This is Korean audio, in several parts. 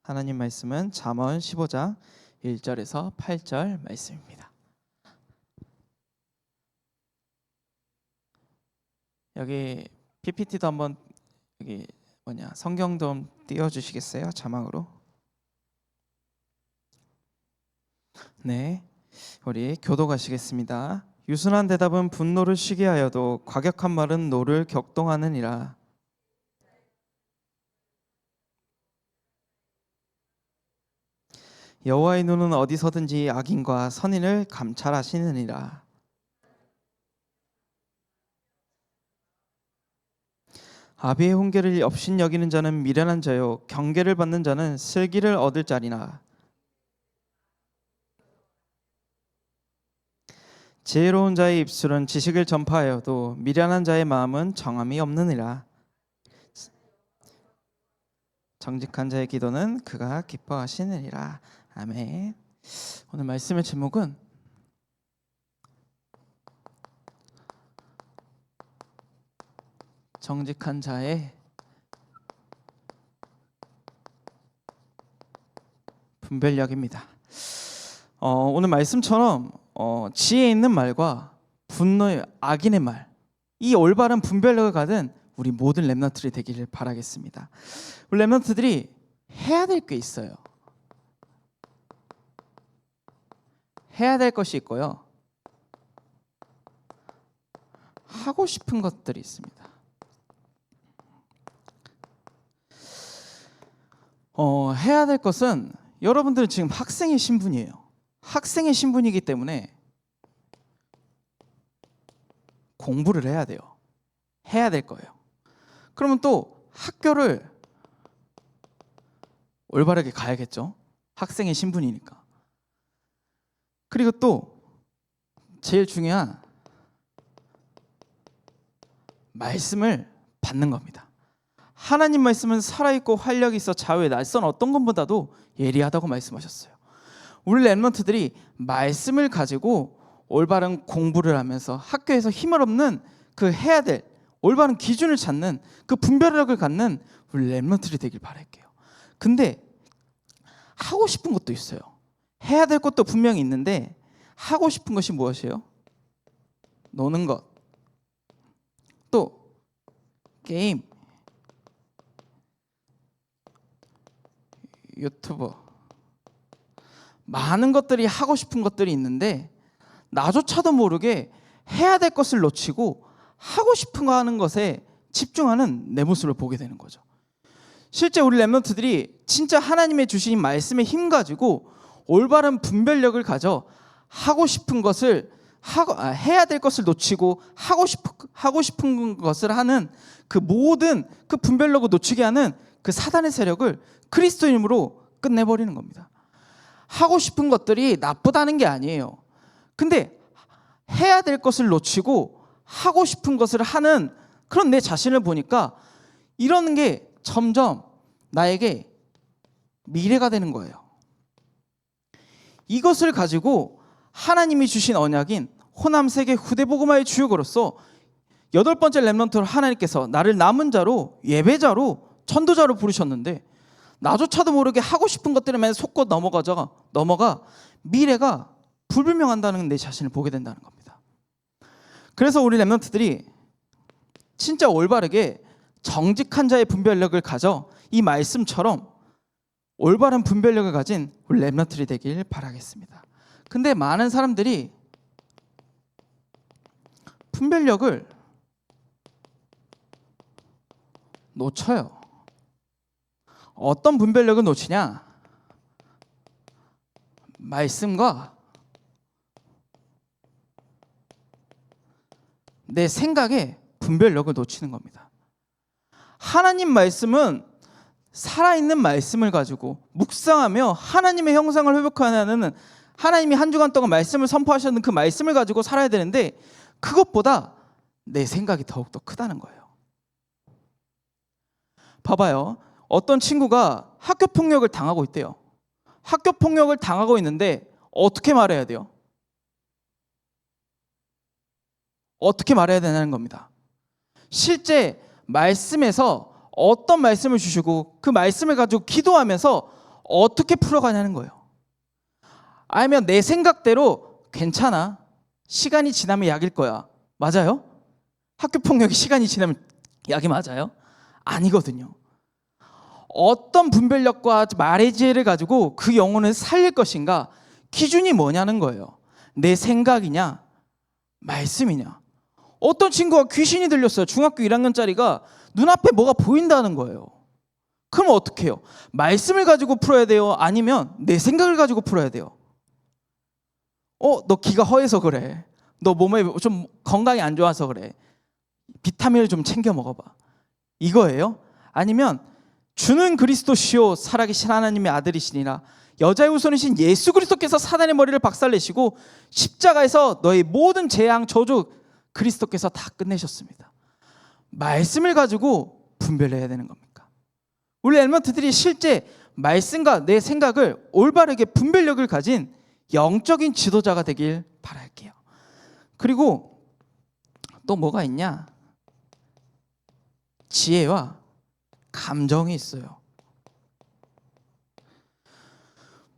하나님 말씀은 잠언 15장 1절에서 8절 말씀입니다. 여기 PPT도 한번 여기 성경 좀 띄워주시겠어요? 자막으로. 네, 우리 교도 가시겠습니다. 유순한 대답은 분노를 쉬게 하여도 과격한 말은 노를 격동하느니라. 여호와의 눈은 어디서든지 악인과 선인을 감찰하시느니라. 아비의 훈계를 업신여기는 자는 미련한 자요 경계를 받는 자는 슬기를 얻을 자리나. 지혜로운 자의 입술은 지식을 전파하여도 미련한 자의 마음은 정함이 없느니라. 정직한 자의 기도는 그가 기뻐하시느니라. 아멘. 오늘 말씀의 제목은 정직한 자의 분별력입니다. 오늘 말씀처럼 지혜 있는 말과 분노의 악인의 말, 이 올바른 분별력을 가진 우리 모든 렘넌트들이 되기를 바라겠습니다. 우리 렘넌트들이 해야 될 게 있어요. 해야 될 것이 있고요, 하고 싶은 것들이 있습니다. 해야 될 것은, 여러분들은 지금 학생의 신분이에요. 학생의 신분이기 때문에 공부를 해야 돼요. 해야 될 거예요. 그러면 또 학교를 올바르게 가야겠죠. 학생의 신분이니까. 그리고 또 제일 중요한 말씀을 받는 겁니다. 하나님 말씀은 살아있고 활력이 있어 좌우에 낯선 어떤 것보다도 예리하다고 말씀하셨어요. 우리 렘넌트들이 말씀을 가지고 올바른 공부를 하면서 학교에서 힘을 얻는 그 해야 될 올바른 기준을 찾는 그 분별력을 갖는 우리 렘넌트들이 되길 바랄게요. 근데 하고 싶은 것도 있어요. 해야 될 것도 분명히 있는데 하고 싶은 것이 무엇이에요? 노는 것, 또 게임, 유튜버, 많은 것들이 하고 싶은 것들이 있는데 나조차도 모르게 해야 될 것을 놓치고 하고 싶은 거 하는 것에 집중하는 내 모습을 보게 되는 거죠. 실제 우리 렘넌트들이 진짜 하나님의 주신 말씀의 힘 가지고 올바른 분별력을 가져 하고 싶은 것을 해야 될 것을 놓치고 하고 싶은 것을 하는 그 모든 그 분별력을 놓치게 하는 그 사단의 세력을 그리스도 이름으로 끝내버리는 겁니다. 하고 싶은 것들이 나쁘다는 게 아니에요. 근데 해야 될 것을 놓치고 하고 싶은 것을 하는 그런 내 자신을 보니까 이런 게 점점 나에게 미래가 되는 거예요. 이것을 가지고 하나님이 주신 언약인 호남세계 후대복음화의 주역으로서 8번째 렘넌트로 하나님께서 나를 남은 자로, 예배자로, 전도자로 부르셨는데 나조차도 모르게 하고 싶은 것들에 맨 속고 넘어가 미래가 불분명한다는 내 자신을 보게 된다는 겁니다. 그래서 우리 렘넌트들이 진짜 올바르게 정직한 자의 분별력을 가져 이 말씀처럼 올바른 분별력을 가진 우리 렘넌트들이 되길 바라겠습니다. 근데 많은 사람들이 분별력을 놓쳐요. 어떤 분별력을 놓치냐? 말씀과 내 생각의 분별력을 놓치는 겁니다. 하나님 말씀은 살아있는 말씀을 가지고 묵상하며 하나님의 형상을 회복하는, 하나님이 한 주간 동안 말씀을 선포하셨는 그 말씀을 가지고 살아야 되는데 그것보다 내 생각이 더욱더 크다는 거예요. 봐봐요. 어떤 친구가 학교 폭력을 당하고 있대요. 학교 폭력을 당하고 있는데 어떻게 말해야 돼요? 어떻게 말해야 되는 겁니다. 실제 말씀에서 어떤 말씀을 주시고 그 말씀을 가지고 기도하면서 어떻게 풀어가냐는 거예요. 아니면 내 생각대로 괜찮아, 시간이 지나면 약일 거야. 맞아요? 학교폭력이 시간이 지나면 약이 맞아요? 아니거든요. 어떤 분별력과 말의 지혜를 가지고 그 영혼을 살릴 것인가, 기준이 뭐냐는 거예요. 내 생각이냐, 말씀이냐. 어떤 친구가 귀신이 들렸어요. 중학교 1학년짜리가 눈앞에 뭐가 보인다는 거예요. 그럼 어떻게 해요? 말씀을 가지고 풀어야 돼요? 아니면 내 생각을 가지고 풀어야 돼요? 너 기가 허해서 그래. 너 몸에 좀 건강이 안 좋아서 그래. 비타민을 좀 챙겨 먹어봐. 이거예요? 아니면 주는 그리스도시요 살아계신 하나님의 아들이시니라, 여자의 후손이신 예수 그리스도께서 사단의 머리를 박살내시고 십자가에서 너희 모든 재앙 저주 그리스도께서 다 끝내셨습니다. 말씀을 가지고 분별해야 되는 겁니까? 우리 엘먼트들이 실제 말씀과 내 생각을 올바르게 분별력을 가진 영적인 지도자가 되길 바랄게요. 그리고 또 뭐가 있냐? 지혜와 감정이 있어요.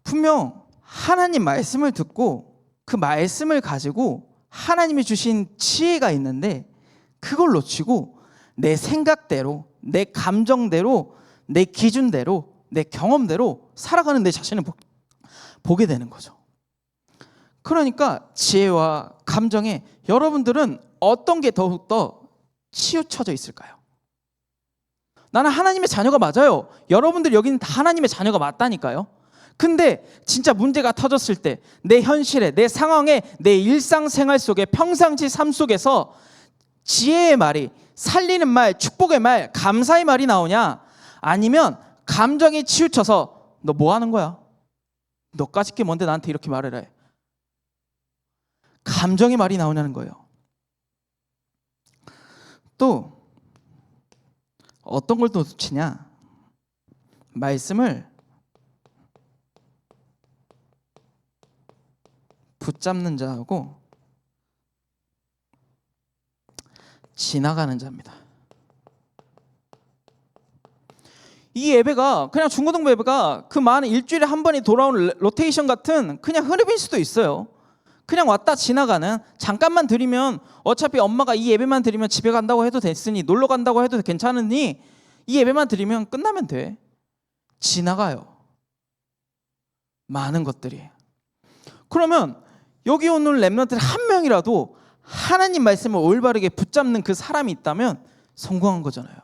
분명 하나님 말씀을 듣고 그 말씀을 가지고 하나님이 주신 지혜가 있는데 그걸 놓치고 내 생각대로, 내 감정대로, 내 기준대로, 내 경험대로 살아가는 내 자신을 보게 되는 거죠. 그러니까 지혜와 감정에 여러분들은 어떤 게 더욱더 치우쳐져 있을까요? 나는 하나님의 자녀가 맞아요. 여러분들 여기는 다 하나님의 자녀가 맞다니까요. 근데 진짜 문제가 터졌을 때 내 현실에, 내 상황에, 내 일상생활 속에, 평상시 삶 속에서 지혜의 말이, 살리는 말, 축복의 말, 감사의 말이 나오냐? 아니면 감정이 치우쳐서 너 뭐 하는 거야? 너까짓 게 뭔데 나한테 이렇게 말을 해? 감정의 말이 나오냐는 거예요. 또 어떤 걸 또 놓치냐? 말씀을 붙잡는 자하고 지나가는 자입니다. 이 예배가 그냥 중고등부 예배가 그 많은 일주일에 한 번이 돌아오는 로테이션 같은 그냥 흐름일 수도 있어요. 그냥 왔다 지나가는, 잠깐만 드리면 어차피 엄마가 이 예배만 드리면 집에 간다고 해도 됐으니, 놀러 간다고 해도 괜찮으니 이 예배만 드리면 끝나면 돼. 지나가요. 많은 것들이. 그러면 여기 오는 렘넌트 한 명이라도 하나님 말씀을 올바르게 붙잡는 그 사람이 있다면 성공한 거잖아요.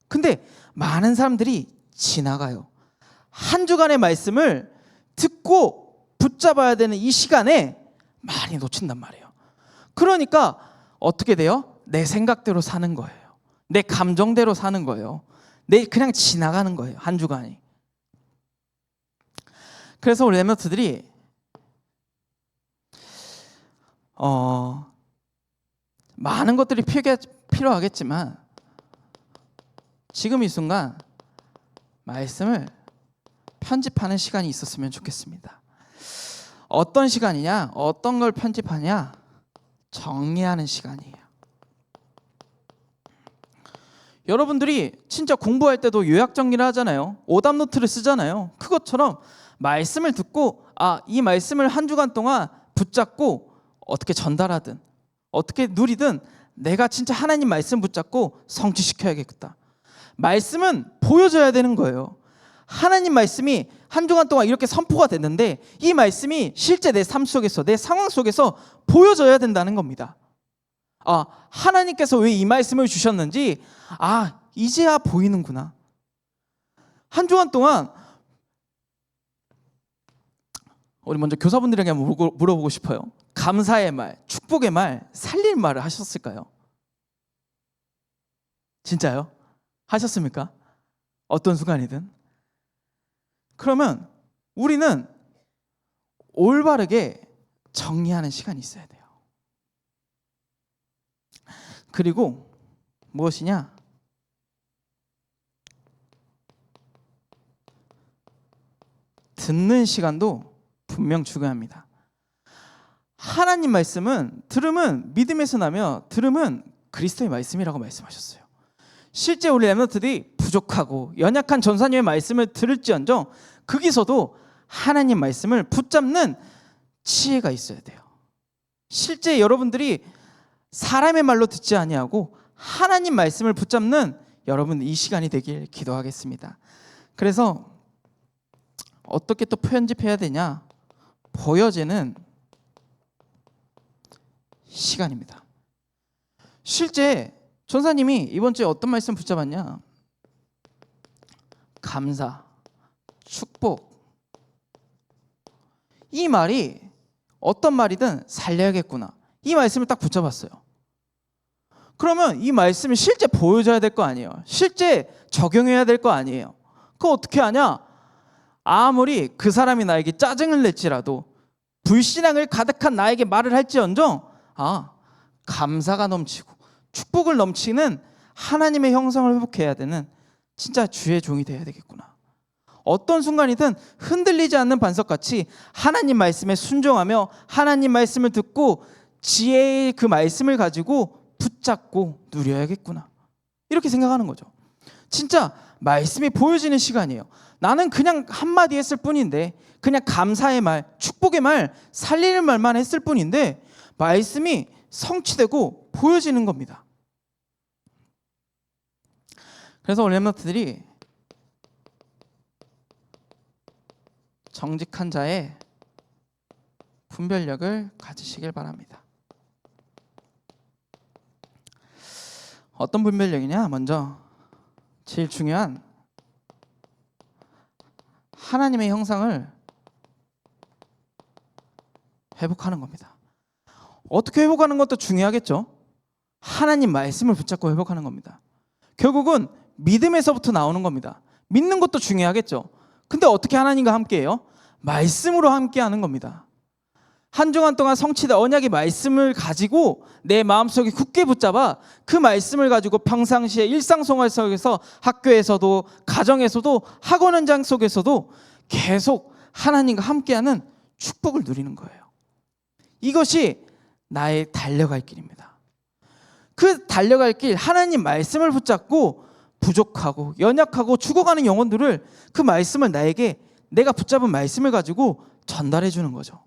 근데 많은 사람들이 지나가요. 한 주간의 말씀을 듣고 붙잡아야 되는 이 시간에 많이 놓친단 말이에요. 그러니까 어떻게 돼요? 내 생각대로 사는 거예요. 내 감정대로 사는 거예요. 그냥 지나가는 거예요. 한 주간이. 그래서 우리 렘넌트들이 많은 것들이 필요하겠지만 지금 이 순간 말씀을 편집하는 시간이 있었으면 좋겠습니다. 어떤 시간이냐? 어떤 걸 편집하냐? 정리하는 시간이에요. 여러분들이 진짜 공부할 때도 요약 정리를 하잖아요. 오답 노트를 쓰잖아요. 그것처럼 말씀을 듣고 이 말씀을 한 주간 동안 붙잡고 어떻게 전달하든 어떻게 누리든 내가 진짜 하나님 말씀 붙잡고 성취시켜야겠다. 말씀은 보여줘야 되는 거예요. 하나님 말씀이 한 주간 동안 이렇게 선포가 됐는데 이 말씀이 실제 내 삶 속에서, 내 상황 속에서 보여져야 된다는 겁니다. 하나님께서 왜 이 말씀을 주셨는지 이제야 보이는구나. 한 주간 동안 우리 먼저 교사분들에게 한번 물어보고 싶어요. 감사의 말, 축복의 말, 살릴 말을 하셨을까요? 진짜요? 하셨습니까? 어떤 순간이든. 그러면 우리는 올바르게 정리하는 시간이 있어야 돼요. 그리고 무엇이냐? 듣는 시간도 분명 중요합니다. 하나님 말씀은 들음은 믿음에서 나며 들음은 그리스도의 말씀이라고 말씀하셨어요. 실제 우리 렘넌트들이 부족하고 연약한 전사님의 말씀을 들을지언정 거기서도 하나님 말씀을 붙잡는 지혜가 있어야 돼요. 실제 여러분들이 사람의 말로 듣지 아니하고 하나님 말씀을 붙잡는 여러분 이 시간이 되길 기도하겠습니다. 그래서 어떻게 또 편집해야 되냐? 보여지는 시간입니다. 실제 전사님이 이번 주에 어떤 말씀 붙잡았냐? 감사, 축복. 이 말이 어떤 말이든 살려야겠구나. 이 말씀을 딱 붙잡았어요. 그러면 이 말씀이 실제 보여줘야 될 거 아니에요. 실제 적용해야 될 거 아니에요. 그거 어떻게 하냐? 아무리 그 사람이 나에게 짜증을 낼지라도 불신앙을 가득한 나에게 말을 할지언정 감사가 넘치고 축복을 넘치는 하나님의 형상을 회복해야 되는 진짜 주의 종이 돼야 되겠구나. 어떤 순간이든 흔들리지 않는 반석같이 하나님 말씀에 순종하며 하나님 말씀을 듣고 지혜의 그 말씀을 가지고 붙잡고 누려야겠구나. 이렇게 생각하는 거죠. 진짜 말씀이 보여지는 시간이에요. 나는 그냥 한마디 했을 뿐인데, 그냥 감사의 말, 축복의 말, 살리는 말만 했을 뿐인데 말씀이 성취되고 보여지는 겁니다. 그래서 우리 렘넌트들이 정직한 자의 분별력을 가지시길 바랍니다. 어떤 분별력이냐? 먼저 제일 중요한 하나님의 형상을 회복하는 겁니다. 어떻게 회복하는 것도 중요하겠죠. 하나님 말씀을 붙잡고 회복하는 겁니다. 결국은 믿음에서부터 나오는 겁니다. 믿는 것도 중요하겠죠. 근데 어떻게 하나님과 함께해요? 말씀으로 함께하는 겁니다. 한 주간 동안 성취된 언약의 말씀을 가지고 내 마음속에 굳게 붙잡아 그 말씀을 가지고 평상시에 일상생활 속에서, 학교에서도, 가정에서도, 학원 현장 속에서도 계속 하나님과 함께하는 축복을 누리는 거예요. 이것이 나의 달려갈 길입니다. 그 달려갈 길, 하나님 말씀을 붙잡고 부족하고 연약하고 죽어가는 영혼들을, 그 말씀을 나에게, 내가 붙잡은 말씀을 가지고 전달해 주는 거죠.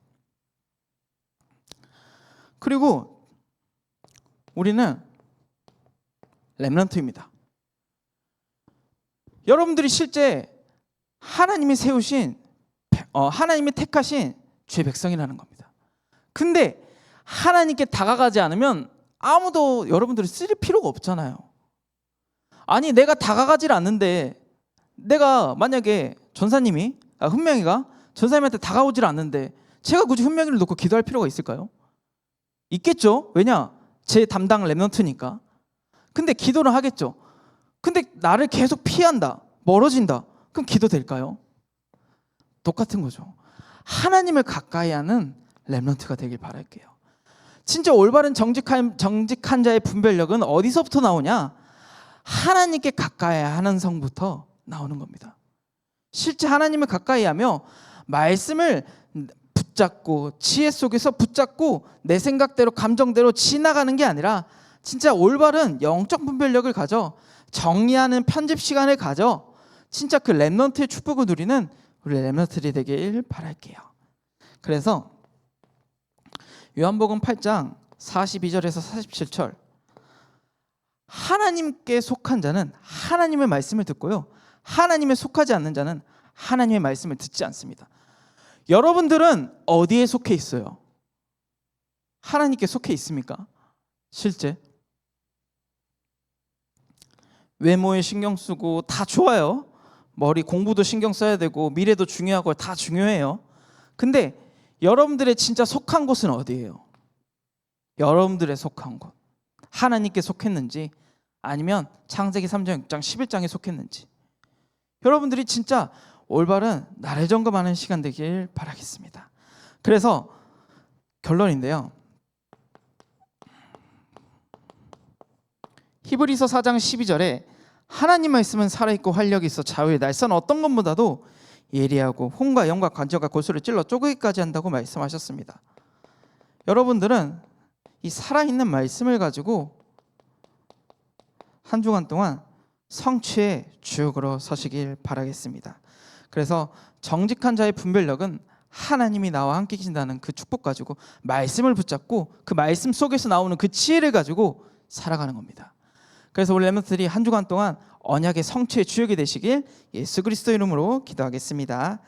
그리고 우리는 렘넌트입니다. 여러분들이 실제 하나님이 세우신, 하나님이 택하신 주의 백성이라는 겁니다. 근데 하나님께 다가가지 않으면 아무도 여러분들이 쓸 필요가 없잖아요. 아니, 내가 다가가질 않는데, 내가 만약에 훈명이가 전사님한테 다가오질 않는데 제가 굳이 훈명이를 놓고 기도할 필요가 있을까요? 있겠죠. 왜냐? 제 담당 렘넌트니까. 근데 기도를 하겠죠. 근데 나를 계속 피한다, 멀어진다. 그럼 기도 될까요? 똑같은 거죠. 하나님을 가까이 하는 렘넌트가 되길 바랄게요. 진짜 올바른 정직한 자의 분별력은 어디서부터 나오냐? 하나님께 가까이 하는 성부터 나오는 겁니다. 실제 하나님을 가까이 하며 말씀을 붙잡고 지혜 속에서 붙잡고 내 생각대로 감정대로 지나가는 게 아니라 진짜 올바른 영적 분별력을 가져 정리하는 편집 시간을 가져 진짜 그 렘넌트의 축복을 누리는 우리 렘넌트들이 되길 바랄게요. 그래서 요한복음 8장 42절에서 47절, 하나님께 속한 자는 하나님의 말씀을 듣고요, 하나님에 속하지 않는 자는 하나님의 말씀을 듣지 않습니다. 여러분들은 어디에 속해 있어요? 하나님께 속해 있습니까? 실제 외모에 신경 쓰고 다 좋아요. 머리 공부도 신경 써야 되고 미래도 중요하고 다 중요해요. 근데 여러분들의 진짜 속한 곳은 어디예요? 여러분들의 속한 곳, 하나님께 속했는지 아니면 창세기 3장 6장 11장에 속했는지, 여러분들이 진짜 올바른 나를 점검하는 시간 되길 바라겠습니다. 그래서 결론인데요, 히브리서 4장 12절에 하나님 말씀은 살아있고 활력이 있어 좌우의 날선 어떤 것보다도 예리하고 혼과 영과 관절과 골수를 찔러 쪼개기까지 한다고 말씀하셨습니다. 여러분들은 이 살아있는 말씀을 가지고 한 주간 동안 성취의 주역으로 서시길 바라겠습니다. 그래서 정직한 자의 분별력은 하나님이 나와 함께 계신다는 그 축복 가지고 말씀을 붙잡고 그 말씀 속에서 나오는 그 지혜를 가지고 살아가는 겁니다. 그래서 우리 렘넌트들이 한 주간 동안 언약의 성취의 주역이 되시길 예수 그리스도 이름으로 기도하겠습니다.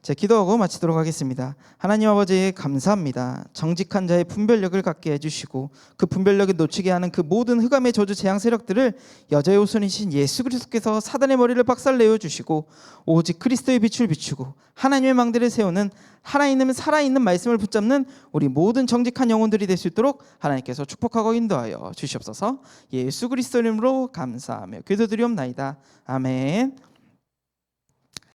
자, 기도하고 마치도록 하겠습니다. 하나님 아버지 감사합니다. 정직한 자의 분별력을 갖게 해주시고 그 분별력을 놓치게 하는 그 모든 흑암의 저주 재앙 세력들을 여자의 후손이신 예수 그리스도께서 사단의 머리를 박살내어 주시고 오직 그리스도의 빛을 비추고 하나님의 망대를 세우는 하나님의 살아있는 말씀을 붙잡는 우리 모든 정직한 영혼들이 될 수 있도록 하나님께서 축복하고 인도하여 주시옵소서. 예수 그리스도 이름으로 감사하며 기도드리옵나이다. 아멘.